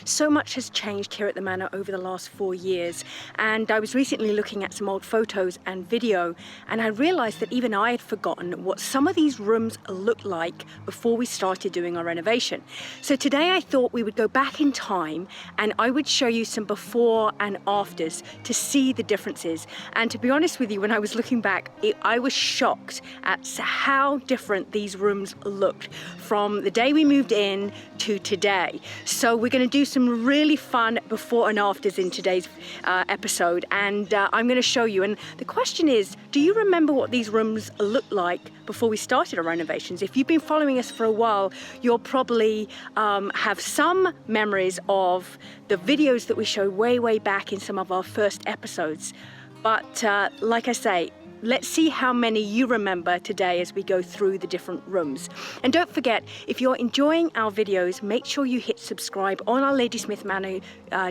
So much has changed here at the Manor over the last 4 years, and I was recently looking at some old photos and video, and I realized that even I had forgotten what some of these rooms looked like before we started doing our renovation. So today I thought we would go back in time and I would show you some before and afters to see the differences. And to be honest with you, when I was looking back, I was shocked at how different these rooms looked from the day we moved in to today. So we're going to do some really fun before and afters in today's episode, and I'm going to show you. And the question is, do you remember what these rooms looked like before we started our renovations? If you've been following us for a while, you'll probably have some memories of the videos that we showed way back in some of our first episodes. But like I say, let's see how many you remember today as we go through the different rooms. And don't forget, if you're enjoying our videos, make sure you hit subscribe on our Ladysmith Manor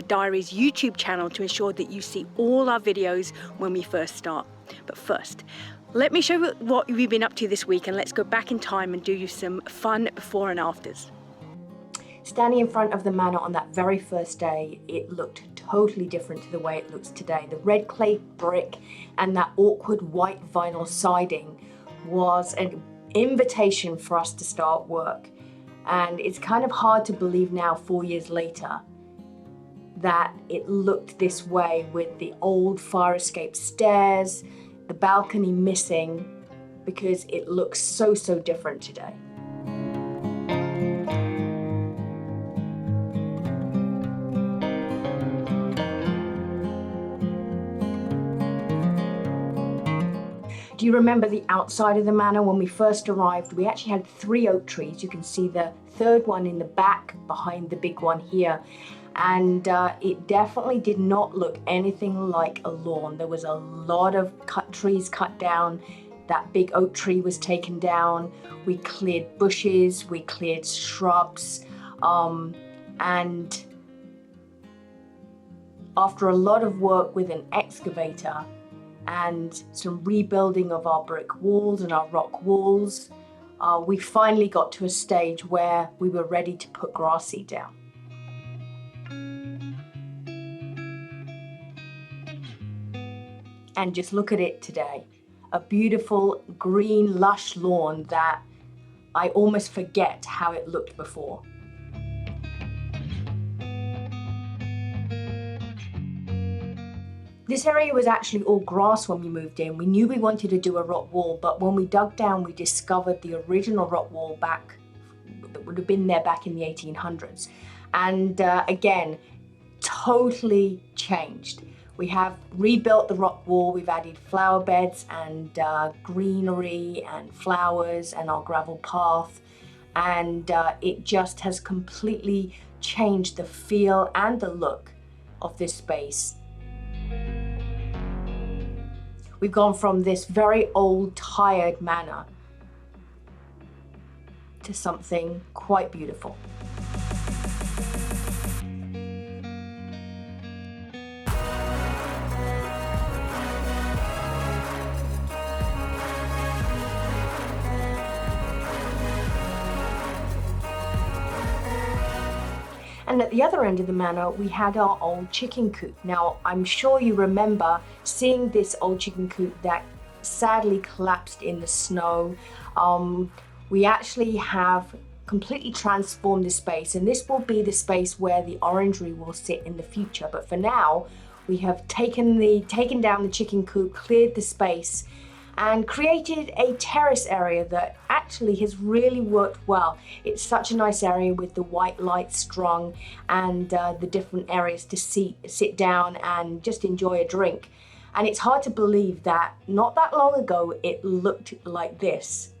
Diaries YouTube channel to ensure that you see all our videos when we first start. But first, let me show you what we've been up to this week, and let's go back in time and do you some fun before and afters. Standing in front of the manor on that very first day, it looked totally different to the way it looks today. The red clay brick and that awkward white vinyl siding was an invitation for us to start work. And it's kind of hard to believe now, 4 years later, that it looked this way with the old fire escape stairs, the balcony missing, because it looks so different today. Do you remember the outside of the manor? When we first arrived, we actually had 3 oak trees. You can see the third one in the back behind the big one here. And it definitely did not look anything like a lawn. There was a lot of trees cut down. That big oak tree was taken down. We cleared bushes, we cleared shrubs. And after a lot of work with an excavator, and some rebuilding of our brick walls and our rock walls, we finally got to a stage where we were ready to put grass seed down. And just look at it today. A beautiful green lush lawn that I almost forget how it looked before. This area was actually all grass when we moved in. We knew we wanted to do a rock wall, but when we dug down, we discovered the original rock wall that would have been there back in the 1800s. And again, totally changed. We have rebuilt the rock wall. We've added flower beds and greenery and flowers and our gravel path. And it just has completely changed the feel and the look of this space. We've gone from this very old, tired manor to something quite beautiful. And at the other end of the manor, we had our old chicken coop. Now, I'm sure you remember seeing this old chicken coop that sadly collapsed in the snow. We actually have completely transformed this space, and this will be the space where the orangery will sit in the future. But for now, we have taken down the chicken coop, cleared the space, and created a terrace area that actually has really worked well. It's such a nice area with the white lights strung and the different areas to sit down and just enjoy a drink. And it's hard to believe that not that long ago it looked like this.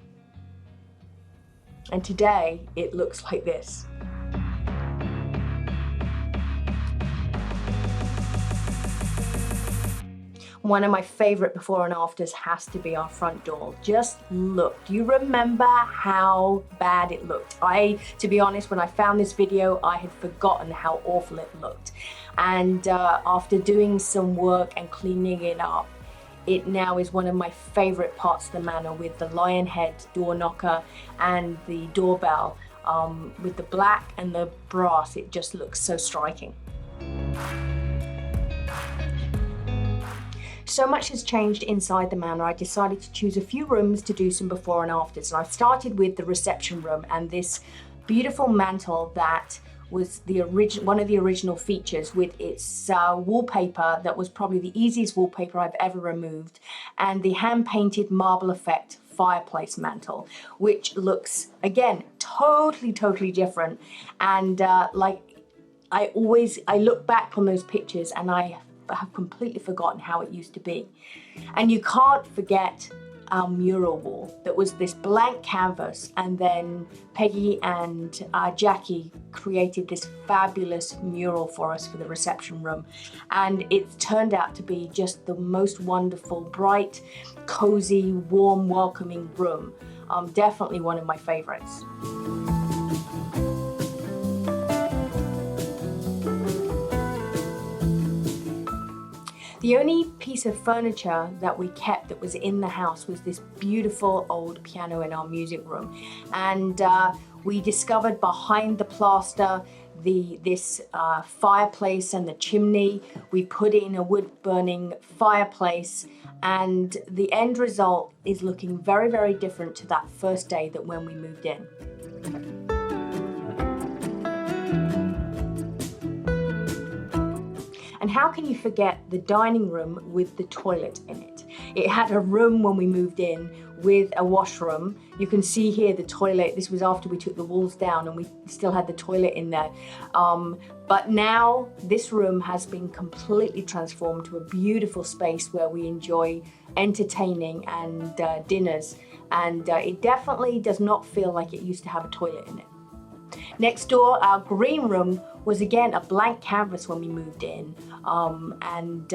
And today it looks like this. One of my favorite before and afters has to be our front door. Just look. Do you remember how bad it looked? To be honest, when I found this video, I had forgotten how awful it looked. And after doing some work and cleaning it up, it now is one of my favorite parts of the manor, with the lion head door knocker and the doorbell. with the black and the brass, it just looks so striking. So much has changed inside the manor. I decided to choose a few rooms to do some before and afters. And I started with the reception room and this beautiful mantle that was one of the original features, with its wallpaper that was probably the easiest wallpaper I've ever removed, and the hand-painted marble effect fireplace mantle, which looks, again, totally different. And like I look back on those pictures and I have completely forgotten how it used to be. And you can't forget our mural wall that was this blank canvas, and then Peggy and Jackie created this fabulous mural for us for the reception room, and it's turned out to be just the most wonderful, bright, cozy, warm, welcoming room. Definitely one of my favorites. The only piece of furniture that we kept that was in the house was this beautiful old piano in our music room. And we discovered behind the plaster this fireplace and the chimney. We put in a wood-burning fireplace, and the end result is looking very different to that first day that when we moved in. And how can you forget the dining room with the toilet in it? It had a room when we moved in with a washroom. You can see here the toilet. This was after we took the walls down and we still had the toilet in there. But now this room has been completely transformed to a beautiful space where we enjoy entertaining and dinners. And it definitely does not feel like it used to have a toilet in it. Next door, our green room was again a blank canvas when we moved in, and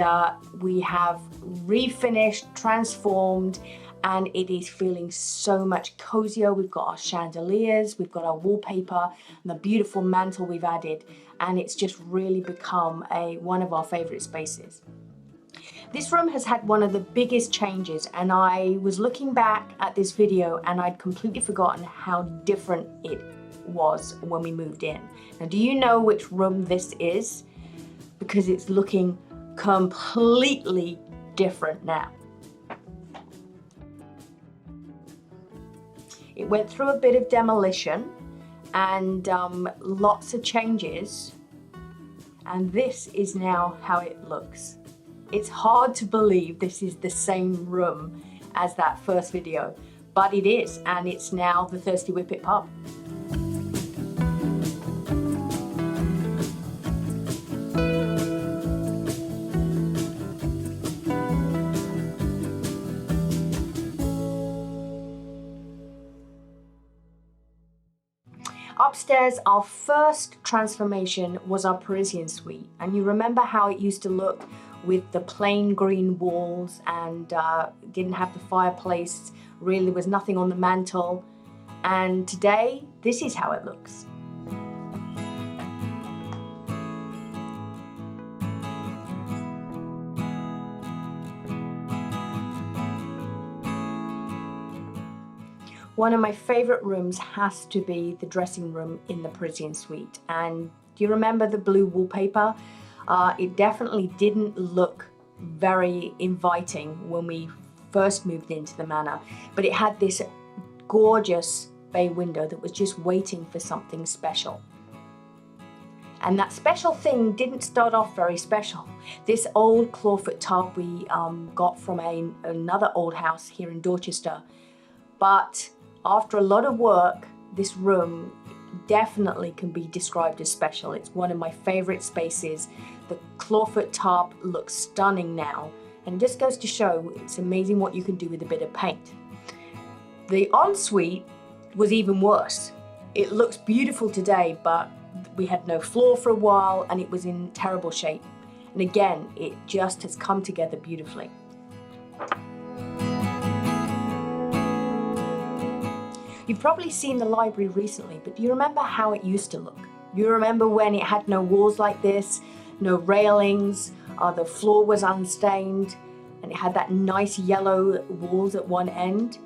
we have refinished, transformed, and it is feeling so much cozier. We've got our chandeliers, we've got our wallpaper, and the beautiful mantle we've added, and it's just really become one of our favorite spaces. This room has had one of the biggest changes, and I was looking back at this video and I'd completely forgotten how different it was when we moved in. Now, do you know which room this is? Because it's looking completely different now. It went through a bit of demolition and lots of changes, and this is now how it looks. It's hard to believe this is the same room as that first video, but it is, and it's now the Thirsty Whippet pub. Upstairs, our first transformation was our Parisian suite, and you remember how it used to look with the plain green walls and didn't have the fireplace, really there was nothing on the mantle, and today this is how it looks. One of my favorite rooms has to be the dressing room in the Parisian suite. And do you remember the blue wallpaper? It definitely didn't look very inviting when we first moved into the manor, but it had this gorgeous bay window that was just waiting for something special. And that special thing didn't start off very special. This old clawfoot tub we got from another old house here in Dorchester, but after a lot of work, this room definitely can be described as special. It's one of my favorite spaces. The clawfoot tub looks stunning now, and it just goes to show it's amazing what you can do with a bit of paint. The ensuite was even worse. It looks beautiful today, but we had no floor for a while and it was in terrible shape. And again, it just has come together beautifully. You've probably seen the library recently, but do you remember how it used to look? You remember when it had no walls like this, no railings, the floor was unstained, and it had that nice yellow walls at one end?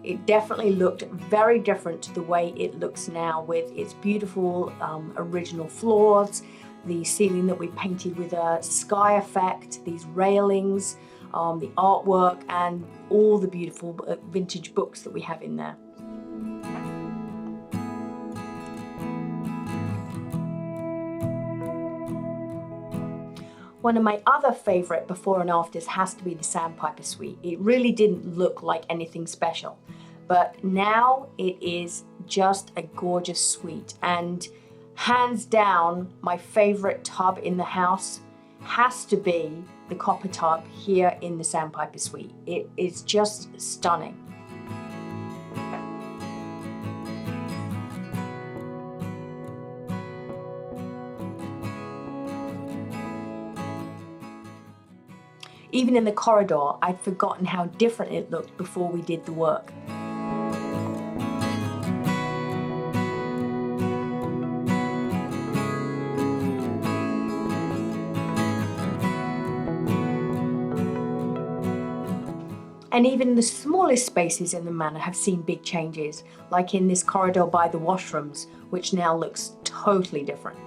It definitely looked very different to the way it looks now, with its beautiful original floors, the ceiling that we painted with a sky effect, these railings, the artwork, and all the beautiful vintage books that we have in there. One of my other favorite before and afters has to be the Sandpiper Suite. It really didn't look like anything special, but now it is just a gorgeous suite. And hands down, my favorite tub in the house has to be the copper tub here in the Sandpiper Suite. It is just stunning. Even in the corridor, I'd forgotten how different it looked before we did the work. And even the smallest spaces in the manor have seen big changes, like in this corridor by the washrooms, which now looks totally different.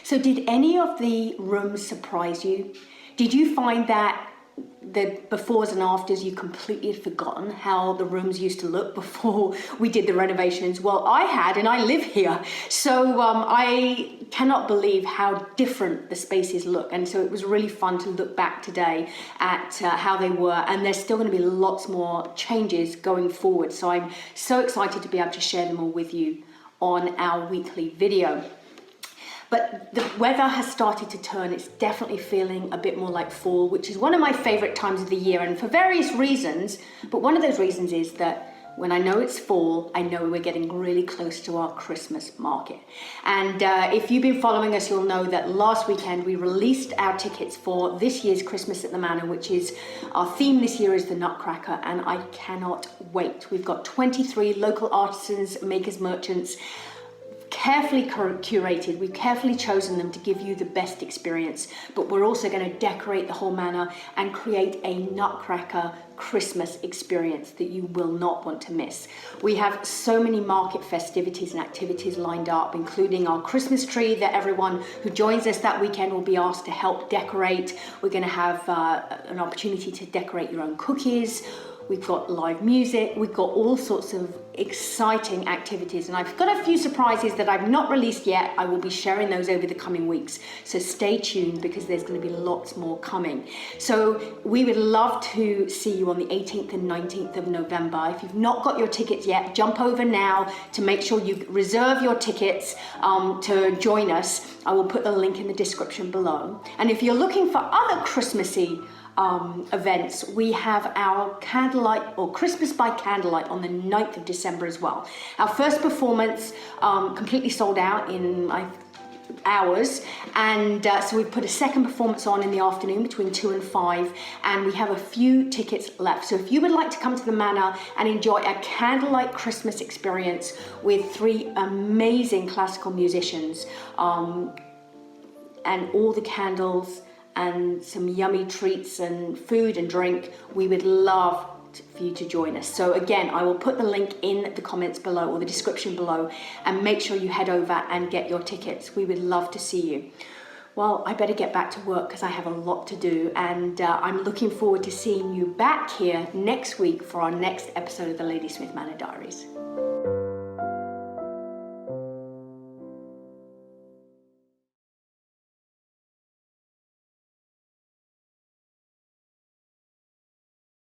So did any of the rooms surprise you? Did you find that the befores and afters you completely had forgotten how the rooms used to look before we did the renovations? Well, I had, and I live here. So I cannot believe how different the spaces look. And so it was really fun to look back today at how they were. And there's still going to be lots more changes going forward. So I'm so excited to be able to share them all with you on our weekly video. But the weather has started to turn. It's definitely feeling a bit more like fall, which is one of my favorite times of the year, and for various reasons. But one of those reasons is that when I know it's fall, I know we're getting really close to our Christmas market. And if you've been following us, you'll know that last weekend we released our tickets for this year's Christmas at the Manor, which is our theme this year is the Nutcracker, and I cannot wait. We've got 23 local artisans, makers, merchants, carefully curated. We've carefully chosen them to give you the best experience, but we're also going to decorate the whole manor and create a Nutcracker Christmas experience that you will not want to miss. We have so many market festivities and activities lined up, including our Christmas tree that everyone who joins us that weekend will be asked to help decorate. We're going to have an opportunity to decorate your own cookies. We've got live music, we've got all sorts of exciting activities, and I've got a few surprises that I've not released yet. I will be sharing those over the coming weeks, so stay tuned because there's going to be lots more coming. So we would love to see you on the 18th and 19th of November. If you've not got your tickets yet, jump over now to make sure you reserve your tickets to join us. I will put the link in the description below. And if you're looking for other Christmassy events, we have our candlelight or Christmas by candlelight on the 9th of December as well. Our first performance completely sold out in hours, and so we've put a second performance on in the afternoon between 2 and 5, and we have a few tickets left. So if you would like to come to the Manor and enjoy a candlelight Christmas experience with 3 amazing classical musicians and all the candles and some yummy treats and food and drink, we would love for you to join us. So again, I will put the link in the comments below or the description below, and make sure you head over and get your tickets. We would love to see you. Well, I better get back to work because I have a lot to do, and I'm looking forward to seeing you back here next week for our next episode of the Ladysmith Manor Diaries.